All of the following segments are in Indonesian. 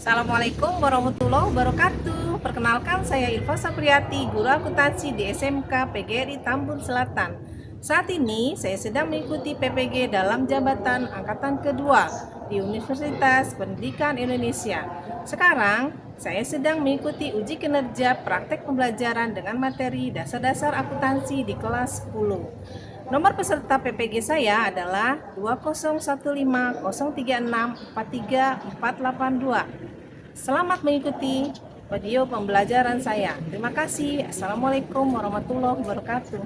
Assalamualaikum warahmatullahi wabarakatuh. Perkenalkan, saya Ilva Sapriyati, guru akuntansi di SMK PGRI Tambun Selatan. Saat ini saya sedang mengikuti PPG dalam jabatan angkatan kedua di Universitas Pendidikan Indonesia. Sekarang saya sedang mengikuti uji kinerja praktek pembelajaran dengan materi dasar-dasar akuntansi di kelas 10. Nomor peserta PPG saya adalah 2015036434482. Selamat mengikuti video pembelajaran saya. Terima kasih. Assalamualaikum warahmatullahi wabarakatuh.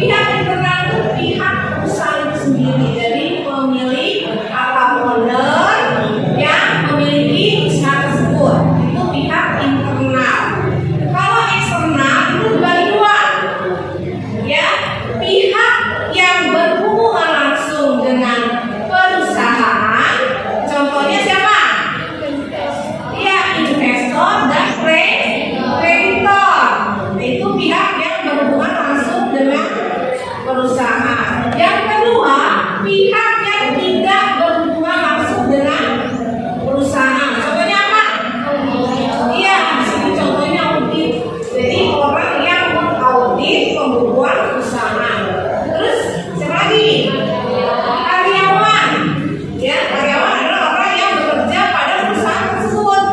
Pihak internal itu pihak perusahaan itu sendiri. Jadi pemilik atau owner yang memiliki usaha tersebut itu pihak internal. Kalau eksternal itu dibagi dua, ya, pihak yang berhubungan langsung dengan perusahaan. Contohnya siapa? Ya, investor dan kreditor. Itu pihak yang berhubungan langsung dengan perusahaan. Yang kedua, pihak yang tidak berhubungan langsung dengan perusahaan. Contohnya apa? Iya, ini contohnya audit. Jadi orang yang mengaudit pembukuan perusahaan. Terus siapa lagi? Karyawan. Ya, karyawan adalah orang yang bekerja pada perusahaan tersebut.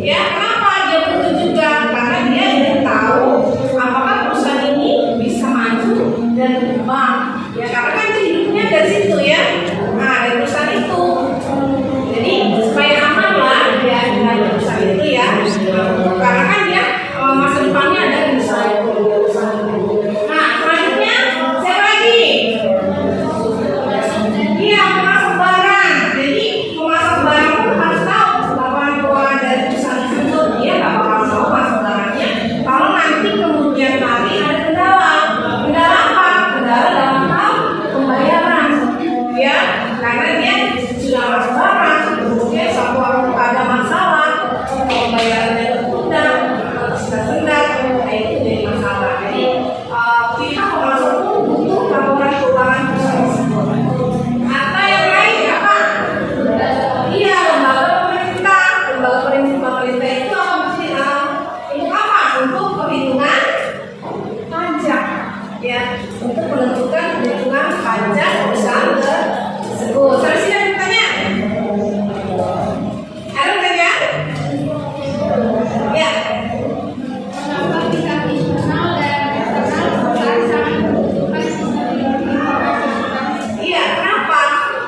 Ya, kenapa dia butuh juga? Karena dia ingin tahu apakah perusahaan ini bisa maju dan berkembang. Ya, karena kan hidupnya dari situ ya. Nah, dari perusahaan itu. Jadi supaya aman lah dia dengan perusahaan itu ya. Karena kan dia masa depannya ada di perusahaan itu. Nah, selanjutnya siapa lagi? Iya, pemasok barang. Jadi pemasok barang itu harus tahu laporan keuangan dari perusahaan tersebut. Dia nggak bakal tahu masuk barangnya kalau nanti kemudian hari ada kendala. Kendala apa? Kendala dalam hal pembayaran. Ya, karena dia sudah masuk barang, kemudian suatu waktu ada masalah, pembayarannya tertunda atau tersendat, nah itu jadi masalah. Jadi pihak pemasok pun butuh laporan keuangan perusahaan tersebut. Atau yang lain apa? Iya, lembaga pemerintah. Lembaga pemerintah itu apa maksudnya? Untuk apa? Untuk perhitungan pajak. Ya, untuk menentukan perhitungan pajak perusahaan tersebut. Sampai sini ada pertanyaan? Ada pertanyaan? Ya. Iya, kenapa?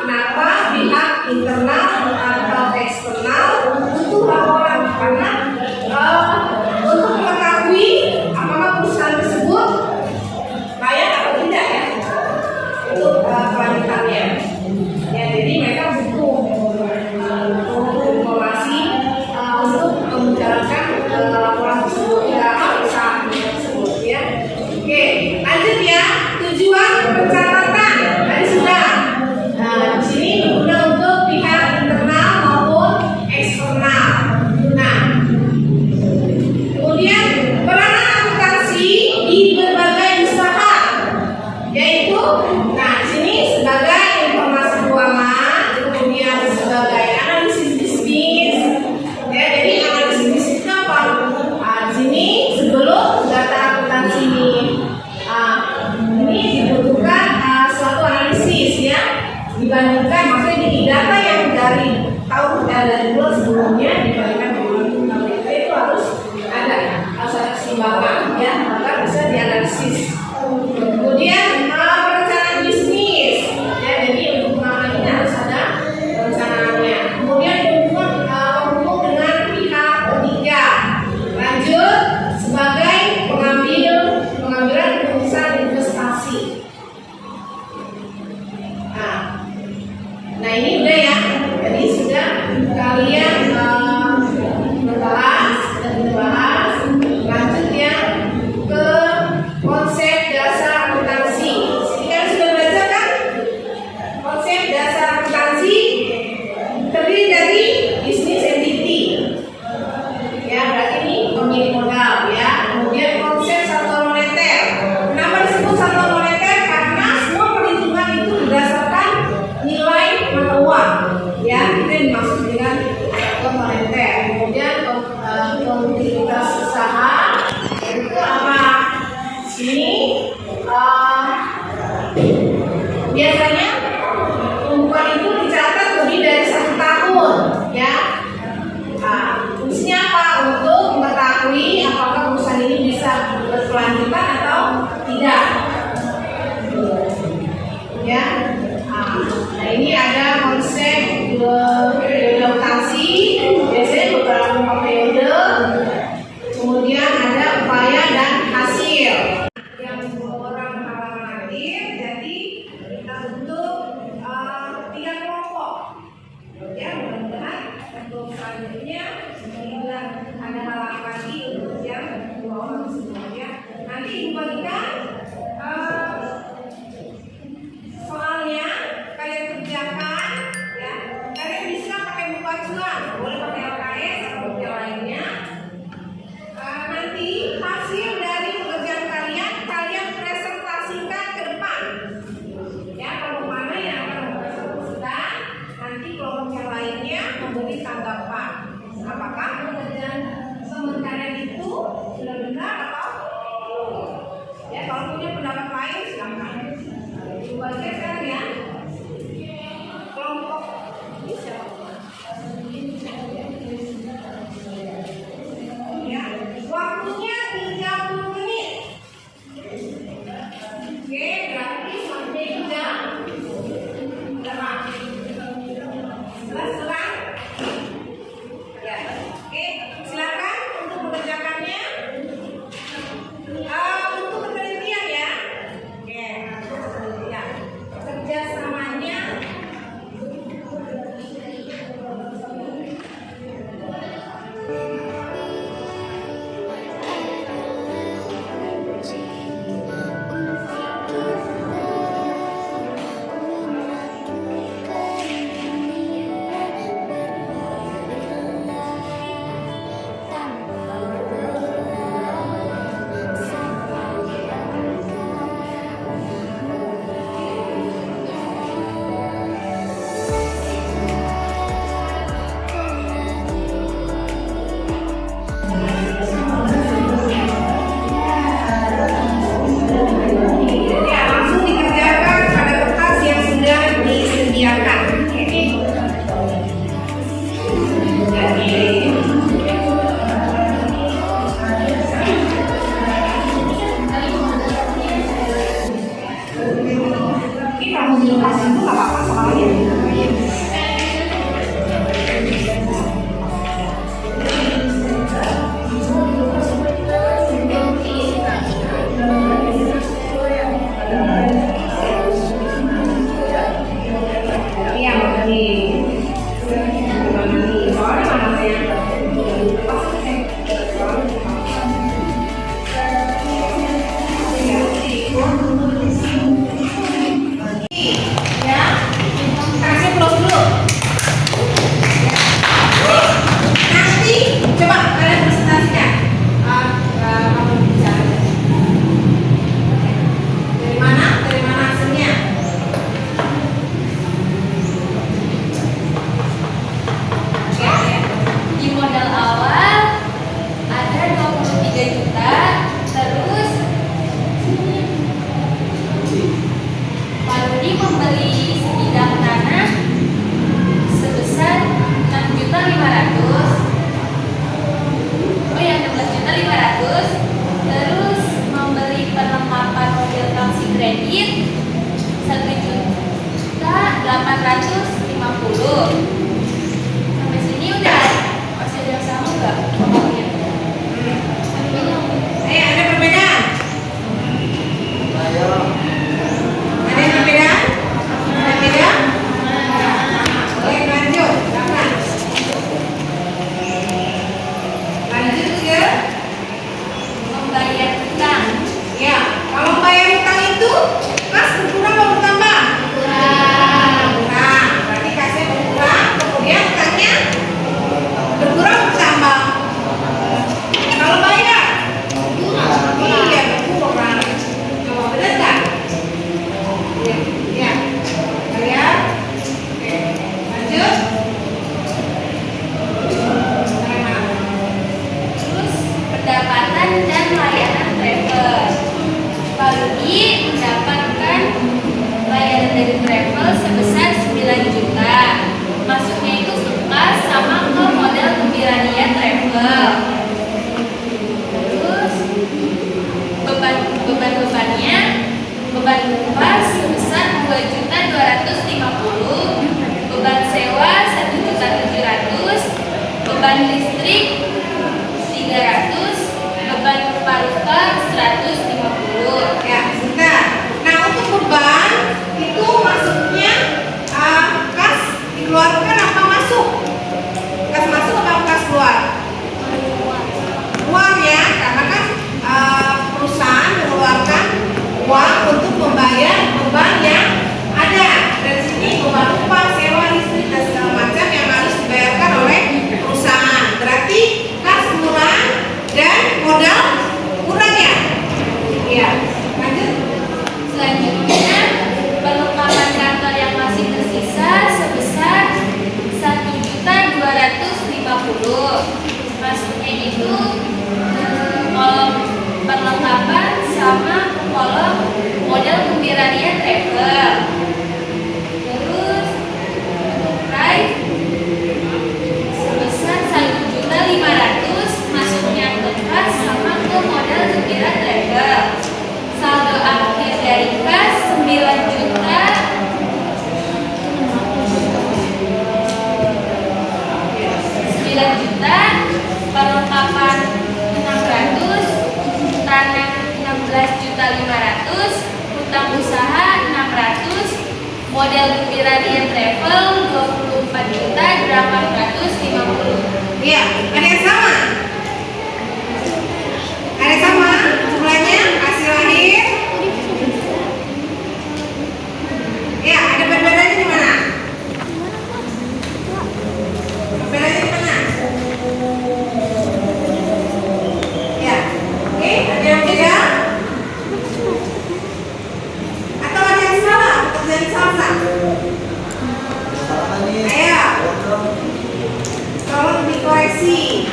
Kenapa pihak internal atau eksternal butuh laporan? Karena untuk mengetahui apakah perusahaan tersebut layak atau tidak ya untuk kelanjutannya. Ya, jadi mereka butuh informasi untuk menjalankan laporan tersebut dalam perusahaan tersebut ya. Oke, lanjut ya. Tujuan pencatatan tadi sudah. Nah, di sini guna untuk pihak internal maupun eksternal. Nah, kemudian peranan akuntansi di berbagai usaha, yaitu, nah di sini sebagai informasi keuangan, kemudian sebagai analisis bisnis. Ya, jadi analisis bisnis itu apa? Nah, di sini sebelum data akuntansi ini dibutuhkan suatu analisis ya, dibandingkan maksudnya di data yang dari tahun dari bulan sebelumnya dibandingkan bulan itu harus ada keseimbangan ya, maka bisa dianalisis. Kemudian perencanaan bisnis ya, jadi untuk penanganan ini harus ada perencanaannya. Kemudian berhubung dengan pihak ketiga. Lanjut sebagai pengambilan keputusan investasi. Nah ini udah ya, jadi sudah kalian membahas dan dibahas. Lanjut ya ke konsep dasar akuntansi. Ini kan sudah belajar kan? Konsep dasar akuntansi terdiri dari business entity. Ya, berarti ini pemilik modal ya. Kemudian konsep satuan moneter. Kenapa disebut satuan moneter? Karena semua perhitungan itu berdasarkan nilai mata uang. Ya, itu yang dimaksud dengan satuan moneter. Kemudian komoditas usaha itu apa? Ini biasanya pembukuan itu dicatat lebih dari 1 tahun ya. Fungsinya apa? Untuk mengetahui apakah perusahaan ini bisa berkelanjutan atau tidak ya. Nah ini ada konsep akuntansi, biasanya beberapa periode. Kemudian ada upaya dan hasil yang orang komunikasi itu nggak apa-apa soalnya. Kredit 1.850.000. Sampai sini udah masih ada yang sama nggak ngomongnya? Ada perbedaan? Ada yang berbeda? Ada beda? Oke, lanjut. Lanjut ke Membayar utang. ya. Kalau bayar utang itu kas berkurang atau bertambah? Berkurang. Berarti kasnya berkurang, kemudian utangnya berkurang atau bertambah? Kalau bayar berkurang. Iya, berkurang. Coba benar nggak? Iya. Bayar. Oke. Lanjut. Terus pendapatan dan layanan travel. Paludi mendapatkan layanan dari travel sebesar 9 juta. Masuknya itu ke kas sama ke model Gembirania Travel. Terus beban-bebannya, beban kas sebesar 2.250.000, beban sewa 1.700.000, beban listrik 300, beban paruka 150. Ya, sebentar. Nah, untuk beban itu masuknya kas dikeluarkan apa masuk? Kas masuk apa kas keluar? Uang ya, karena kan perusahaan mengeluarkan uang untuk membayar beban yang ada. Dan sini beban upah, sewa, listrik dan segala macam yang harus dibayarkan oleh perusahaan. Berarti kas kurang dan modal kurang ya? Iya. Lanjut. Selanjutnya, perlengkapan kantor yang masih tersisa sebesar 1.250.000. Masuknya itu kolom perlengkapan sama kolom model Gembirania Travel. Terus untuk drive sebesar 1.500.000, masuknya ke kas sama ke model Gembira Travel. Saldo akhir dari kas 9 juta 9 juta, perlengkapan 600, tanah 16.500.000, hutang usaha 600, model Gembirania Travel 24.850.000. Iya, ada yang sama? Ada yang sama? Jumlahnya hasil akhir? Ya, ada perbedaannya di mana? Perbedaannya di mana? Ya, oke, ada yang beda? Atau ada yang salah? Terjadi salah? Ayo, tolong dikoreksi.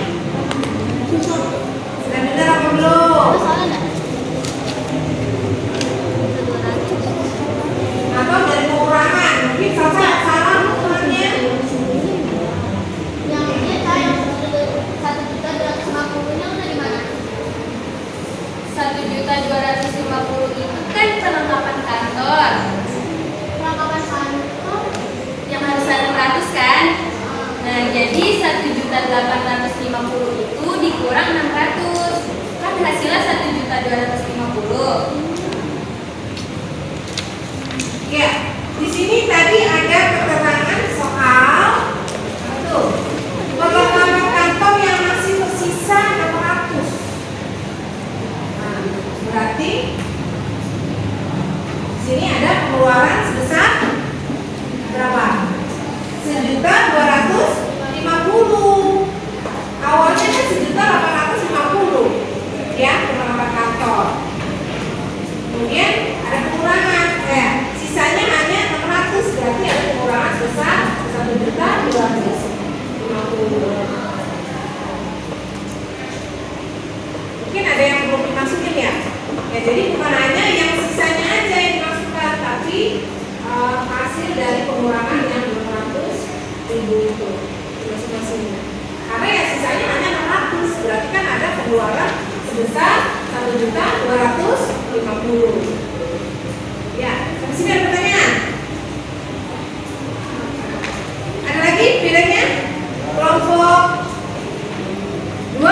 Ya, di sini tadi ada keterangan soal tuh pengeluaran kantong yang masih tersisa 600. Nah, berarti di sini ada pengeluaran sebesar berapa? 1.250.000. Awalnya kan 1.850.000 ya, pengeluaran kantor. Kemudian ada pengurangan, sisanya hanya 600, berarti ada pengurangan sebesar 1.250.000. Mungkin ada yang belum dimasukin ya. Ya, jadi bukan hanya yang sisanya aja yang dimasukkan, tapi hasil dari pengurangan yang 600.000 itu masing-masing. Karena yang sisanya hanya 600, berarti kan ada pengeluaran sebesar 1.250.000. Ya, sampai sini ada pertanyaan? Ada lagi bedanya? Kelompok 2?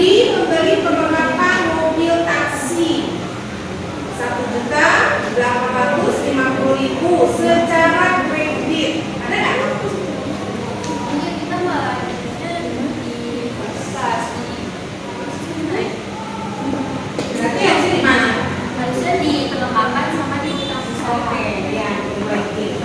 Membeli beberapa mobil taksi 1.850.000 secara kredit. Ada nggak? Kita belajarnya di prestasi. Berarti harusnya di mana? Harusnya di perlengkapan sama di kampus. Oke, ya, baik.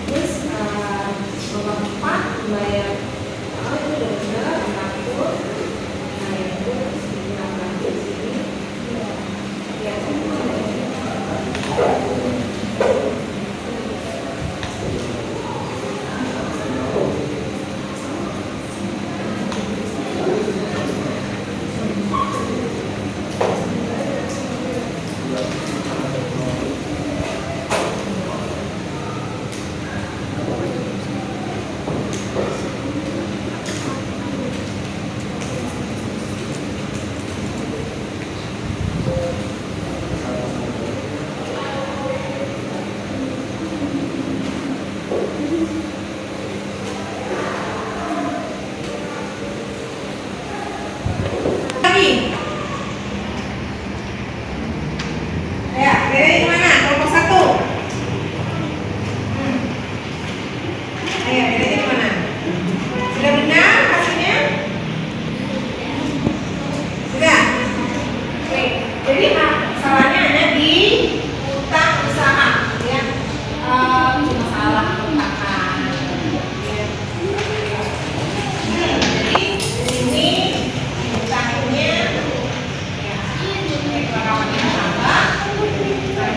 Terus nomor 4 bayar itu udah benar 600. Nah itu 900 ini ya.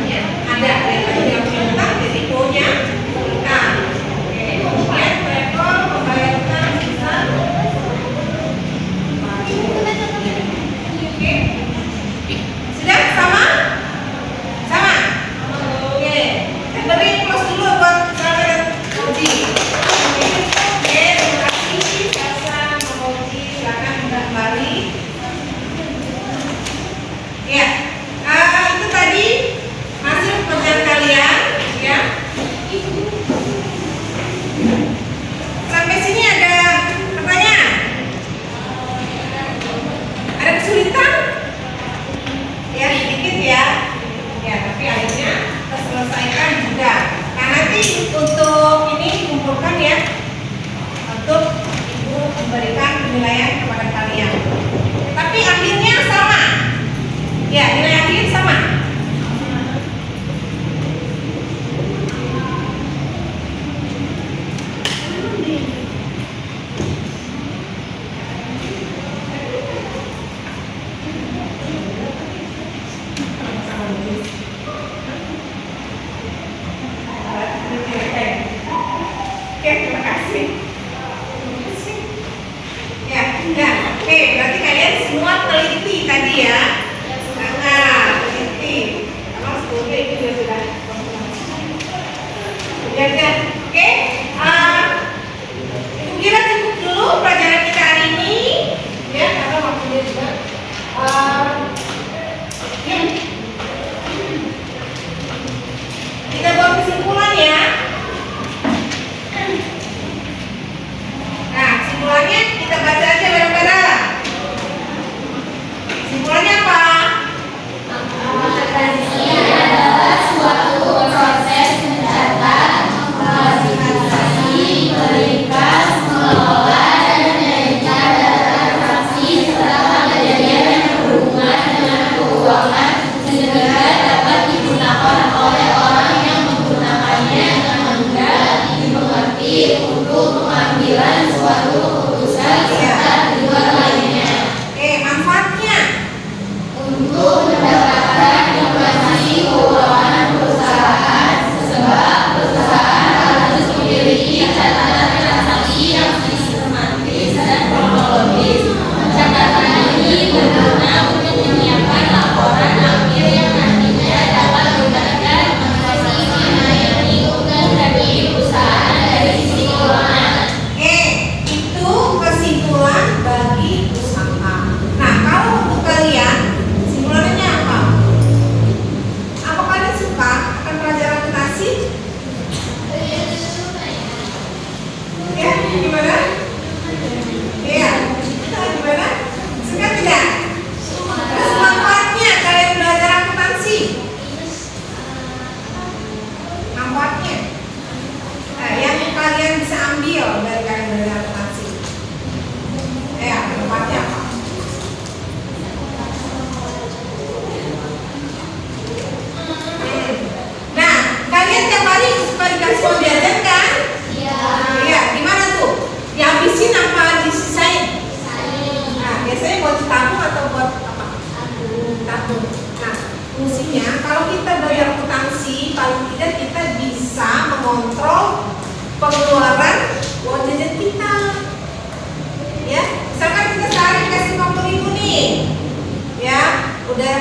Ini nanti untuk ini kumpulkan ya, untuk Ibu memberikan penilaian kepada kalian. Tapi akhirnya sama. Ya, nilai akhir sama. Oke, terima kasih. Ya, enggak. Oke, berarti kalian semua teliti tadi ya. Nah, teliti. Karena sebelumnya itu sudah. Ya. Oke. Ibu kira cukup dulu pelajaran kita hari ini. Ya, karena waktunya juga. Kita buat kesimpulan ya. Nah, kesimpulannya kita baca aja bareng-bareng. Kesimpulannya apa? Akuntansi adalah suatu proses mencatat, klasifikasi, meringkas, mengelola, dan menjaga data transaksi serta kejadian yang berhubungan dengan keuangan sehingga dapat digunakan oleh orang yang menggunakannya dengan mudah dimengerti untuk pengambilan suatu keputusan serta tujuan lainnya. Manfaatnya Untuk mendapatkan informasi keuangan perusahaan, sebab perusahaan harus memiliki catatan transaksi yang sistematis dan kronologis. Catatan ini berguna untuk menyiapkan laporan akhir yang nantinya dapat membantu mengayomi keuntungan dari perusahaan dari sisi keuangan. itu kesimpulan bagi usaha. Nah, kalau untuk kalian, kesimpulannya apa? Apa kalian suka akan pelajaran akuntansi? Ya, gimana? Iya, gimana? Suka tidak? Terus manfaatnya kalian belajar akuntansi? Manfaatnya? Nah, yang kalian bisa ambil dari kalian belajar akuntansi? Manfaatnya apa? Nah, kalian tiap hari suka dikasih uang jajan kan? Iya, gimana tuh? Dihabisin apa disisain? Nah, biasanya buat tabung atau buat apa? Tabung. Nah, fungsinya kalau kita belajar akuntansi, paling tidak kita bisa mengontrol pengeluaran uang jajan kita. Ya, misalkan kita sehari dikasih 50.000 nih, ya, udah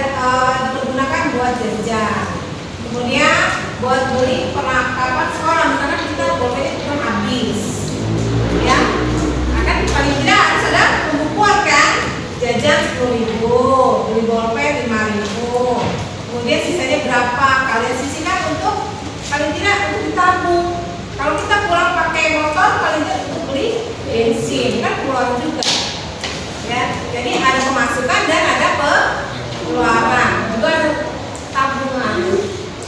dipergunakan buat jajan. Kemudian buat beli perlengkapan sekolah, misalkan kita boleh cuma habis, ya, akan paling tidak harus ada pembukuan kan, jajan 10.000, beli bolpen 5.000, kemudian sisanya berapa kalian sisihkan untuk paling tidak untuk ditabung. Kalau kita pulang pakai motor paling tidak untuk beli bensin kan keluar juga, ya. Jadi ada pemasukan dan ada pengeluaran, juga ada tabungan.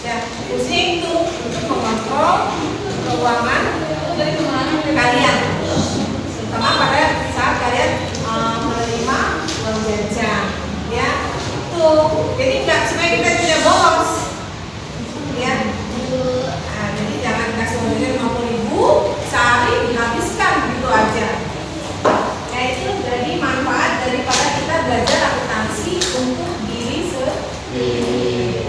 Ya, fungsinya itu untuk mengontrol keuangan dari kalian, terutama pada saat kalian menerima uang jajan, ya. Tuh, jadi nggak supaya kita tidak bolos, ya. Nah, jadi jangan kasih uang jajan 50.000 sehari dihabiskan begitu aja. Ya, itu jadi manfaat daripada kita belajar akuntansi untuk diri sendiri.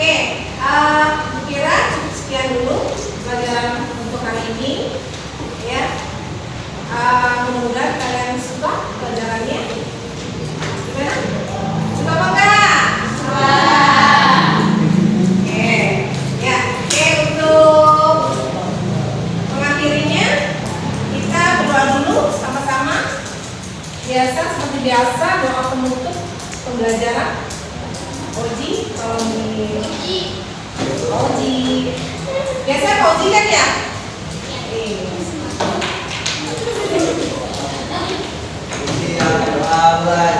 Oke, kira cukup sekian dulu pelajaran untuk hari ini, ya. Mudah-mudahan kalian suka pelajarannya. Gimana? Suka apa enggak? Suka. Oke, ya. Oke, untuk mengakhirinya kita berdoa dulu sama-sama. Seperti biasa doa penutup pembelajaran. Oji, kalau di Oji, biasa Oji kan ya? Ini yang terlambat.